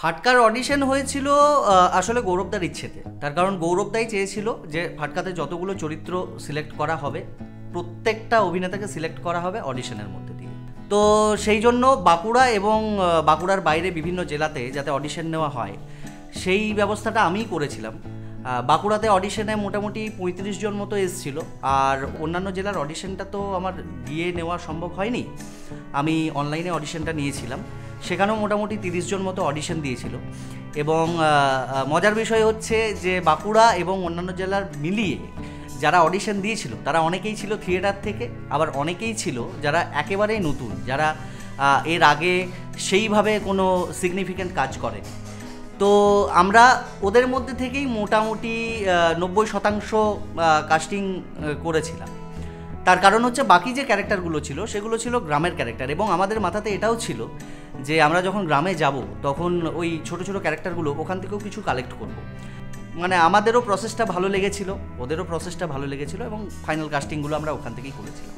ফাটকার audition হয়েছিল আসলে গৌরবদার ইচ্ছেতে। তার কারণ গৌরবদাই চেয়েছিল যে ফাটকাতে যতগুলো চরিত্র সিলেক্ট করা হবে প্রত্যেকটা অভিনেতাকে সিলেক্ট করা হবে অডিশনের মধ্যে দিয়ে। তো সেই জন্য বাঁকুড়া এবং বাঁকুড়ার বাইরে বিভিন্ন জেলাতে যাতে অডিশন নেওয়া হয় সেই ব্যবস্থাটা আমিই করেছিলাম। বাঁকুড়াতে অডিশনে মোটামুটি ৩৫ জন মতো এসেছিলো, আর অন্যান্য জেলার অডিশনটা তো আমার গিয়ে নেওয়া সম্ভব হয়নি, আমি অনলাইনে অডিশনটা নিয়েছিলাম। সেখানেও মোটামুটি ৩০ জন মতো অডিশন দিয়েছিল। এবং মজার বিষয় হচ্ছে যে বাঁকুড়া এবং অন্যান্য জেলার মিলিয়ে যারা অডিশন দিয়েছিল তারা অনেকেই ছিল থিয়েটার থেকে, আবার অনেকেই ছিল যারা একেবারেই নতুন, যারা এর আগে সেইভাবে কোনো সিগনিফিক্যান্ট কাজ করে। তো আমরা ওদের মধ্যে থেকেই মোটামুটি ৯০% কাস্টিং করেছিলাম। তার কারণ হচ্ছে বাকি যে ক্যারেক্টারগুলো ছিল সেগুলো ছিল গ্রামের ক্যারেক্টার, এবং আমাদের মাথাতে এটাও ছিল যে আমরা যখন গ্রামে যাব তখন ওই ছোট ছোট ক্যারেক্টারগুলো ওখান থেকেও কিছু কালেক্ট করব। মানে আমাদেরও প্রসেসটা ভালো লেগেছিল, ওদেরও প্রসেসটা ভালো লেগেছিল, এবং ফাইনাল কাস্টিংগুলো আমরা ওখান থেকেই করেছিলাম।